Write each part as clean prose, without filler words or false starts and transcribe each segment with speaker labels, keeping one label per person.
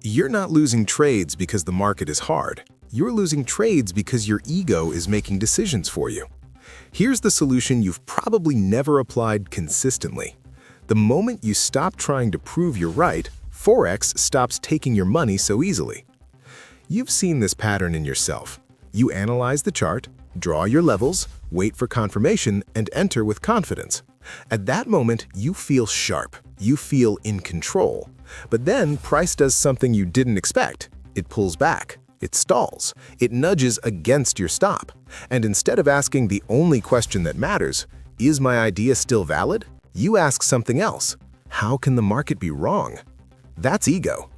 Speaker 1: You're not losing trades because the market is hard. You're losing trades because your ego is making decisions for you. Here's the solution you've probably never applied consistently. The moment you stop trying to prove you're right, Forex stops taking your money so easily. You've seen this pattern in yourself. You analyze the chart, draw your levels, wait for confirmation, and enter with confidence. At that moment, you feel sharp. You feel in control. But then price does something you didn't expect. It pulls back. It stalls. It nudges against your stop. And instead of asking the only question that matters, is my idea still valid? You ask something else. How can the market be wrong? That's ego.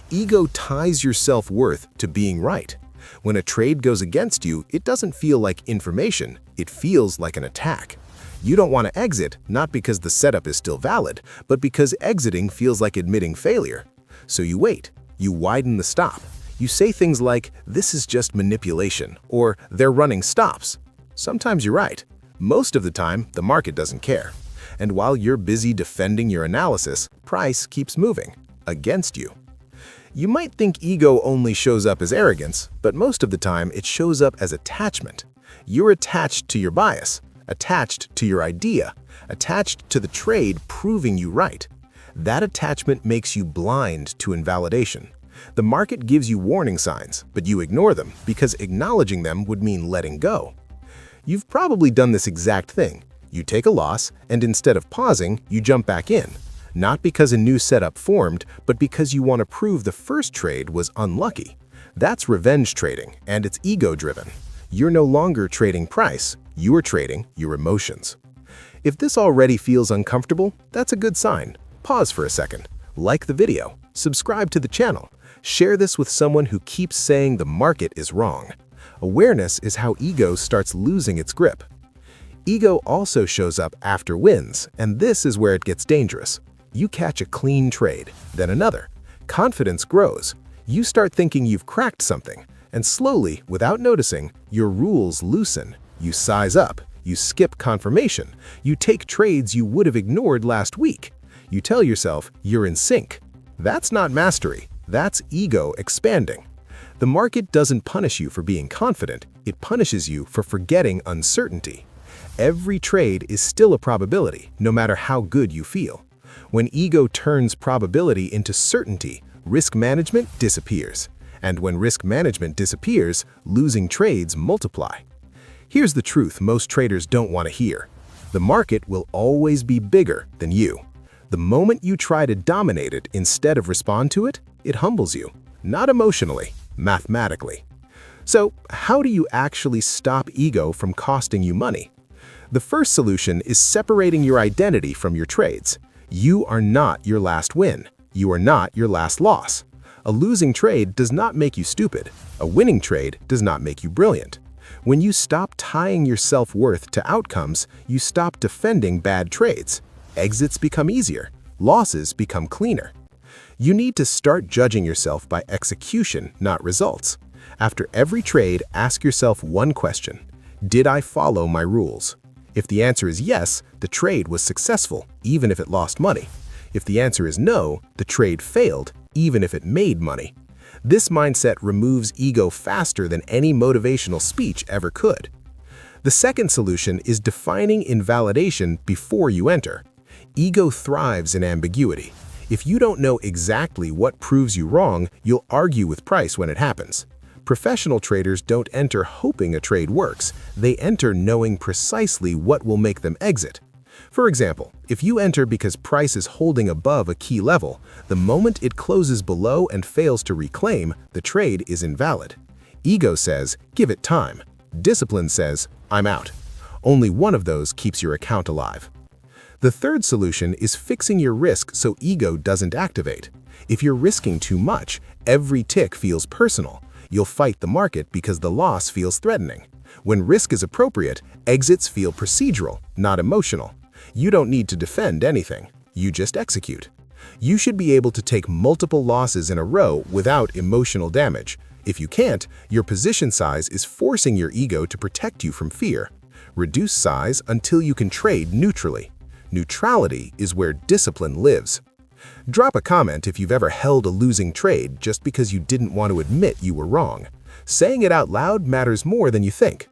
Speaker 1: Ego ties your self-worth to being right. When a trade goes against you, it doesn't feel like information. It feels like an attack. You don't want to exit, not because the setup is still valid, but because exiting feels like admitting failure. So you wait. You widen the stop. You say things like, "This is just manipulation," or "They're running stops." Sometimes you're right. Most of the time, the market doesn't care. And while you're busy defending your analysis, price keeps moving against you. You might think ego only shows up as arrogance, but most of the time it shows up as attachment. You're attached to your bias, attached to your idea, attached to the trade proving you right. That attachment makes you blind to invalidation. The market gives you warning signs, but you ignore them because acknowledging them would mean letting go. You've probably done this exact thing. You take a loss, and instead of pausing, you jump back in. Not because a new setup formed, but because you want to prove the first trade was unlucky. That's revenge trading, and it's ego-driven. You're no longer trading price, you're trading your emotions. If this already feels uncomfortable, that's a good sign. Pause for a second. Like the video, subscribe to the channel, share this with someone who keeps saying the market is wrong. Awareness is how ego starts losing its grip. Ego also shows up after wins, and this is where it gets dangerous. You catch a clean trade, then another. Confidence grows. You start thinking you've cracked something, and slowly, without noticing, your rules loosen. You size up. You skip confirmation. You take trades you would have ignored last week. You tell yourself you're in sync. That's not mastery. That's ego expanding. The market doesn't punish you for being confident. It punishes you for forgetting uncertainty. Every trade is still a probability, no matter how good you feel. When ego turns probability into certainty, risk management disappears. And when risk management disappears, losing trades multiply. Here's the truth most traders don't want to hear. The market will always be bigger than you. The moment you try to dominate it instead of respond to it, it humbles you. Not emotionally, mathematically. So, how do you actually stop ego from costing you money? The first solution is separating your identity from your trades. You are not your last win. You are not your last loss. A losing trade does not make you stupid. A winning trade does not make you brilliant. When you stop tying your self-worth to outcomes, you stop defending bad trades. Exits become easier. Losses become cleaner. You need to start judging yourself by execution, not results. After every trade, ask yourself one question. Did I follow my rules? If the answer is yes, the trade was successful, even if it lost money. If the answer is no, the trade failed, even if it made money. This mindset removes ego faster than any motivational speech ever could. The second solution is defining invalidation before you enter. Ego thrives in ambiguity. If you don't know exactly what proves you wrong, you'll argue with price when it happens. Professional traders don't enter hoping a trade works. They enter knowing precisely what will make them exit. For example, if you enter because price is holding above a key level, the moment it closes below and fails to reclaim, the trade is invalid. Ego says, give it time. Discipline says, I'm out. Only one of those keeps your account alive. The third solution is fixing your risk so ego doesn't activate. If you're risking too much, every tick feels personal. You'll fight the market because the loss feels threatening. When risk is appropriate, exits feel procedural, not emotional. You don't need to defend anything. You just execute. You should be able to take multiple losses in a row without emotional damage. If you can't, your position size is forcing your ego to protect you from fear. Reduce size until you can trade neutrally. Neutrality is where discipline lives. Drop a comment if you've ever held a losing trade just because you didn't want to admit you were wrong. Saying it out loud matters more than you think.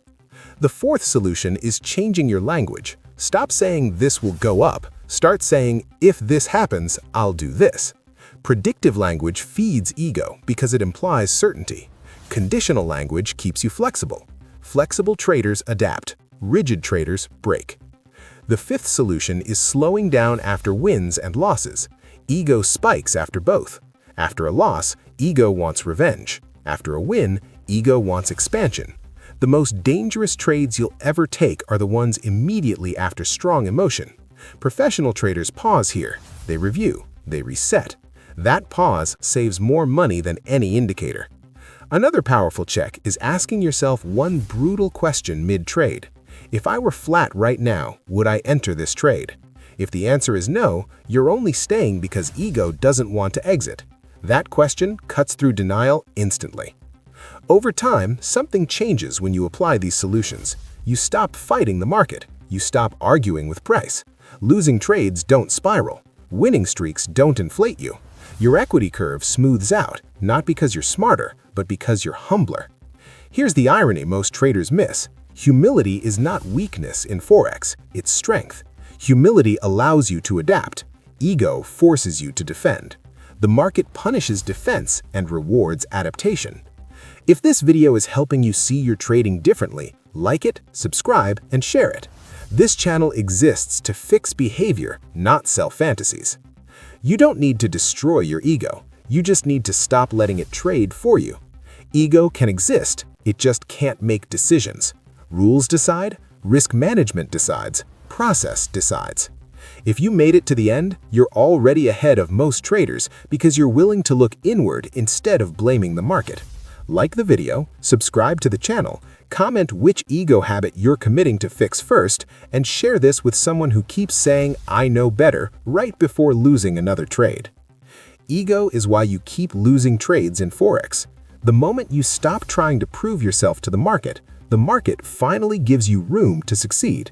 Speaker 1: The fourth solution is changing your language. Stop saying this will go up. Start saying, if this happens, I'll do this. Predictive language feeds ego because it implies certainty. Conditional language keeps you flexible. Flexible traders adapt. Rigid traders break. The fifth solution is slowing down after wins and losses. Ego spikes after both. After a loss, ego wants revenge. After a win, ego wants expansion. The most dangerous trades you'll ever take are the ones immediately after strong emotion. Professional traders pause here. They review. They reset. That pause saves more money than any indicator. Another powerful check is asking yourself one brutal question mid-trade. If I were flat right now, would I enter this trade? If the answer is no, you're only staying because ego doesn't want to exit. That question cuts through denial instantly. Over time, something changes when you apply these solutions. You stop fighting the market. You stop arguing with price. Losing trades don't spiral. Winning streaks don't inflate you. Your equity curve smooths out, not because you're smarter, but because you're humbler. Here's the irony most traders miss. Humility is not weakness in Forex, it's strength. Humility allows you to adapt. Ego forces you to defend. The market punishes defense and rewards adaptation. If this video is helping you see your trading differently, like it, subscribe, and share it. This channel exists to fix behavior, not sell fantasies. You don't need to destroy your ego. You just need to stop letting it trade for you. Ego can exist, it just can't make decisions. Rules decide, risk management decides, process decides. If you made it to the end, you're already ahead of most traders because you're willing to look inward instead of blaming the market. Like the video, subscribe to the channel, comment which ego habit you're committing to fix first, and share this with someone who keeps saying, I know better, right before losing another trade. Ego is why you keep losing trades in Forex. The moment you stop trying to prove yourself to the market finally gives you room to succeed.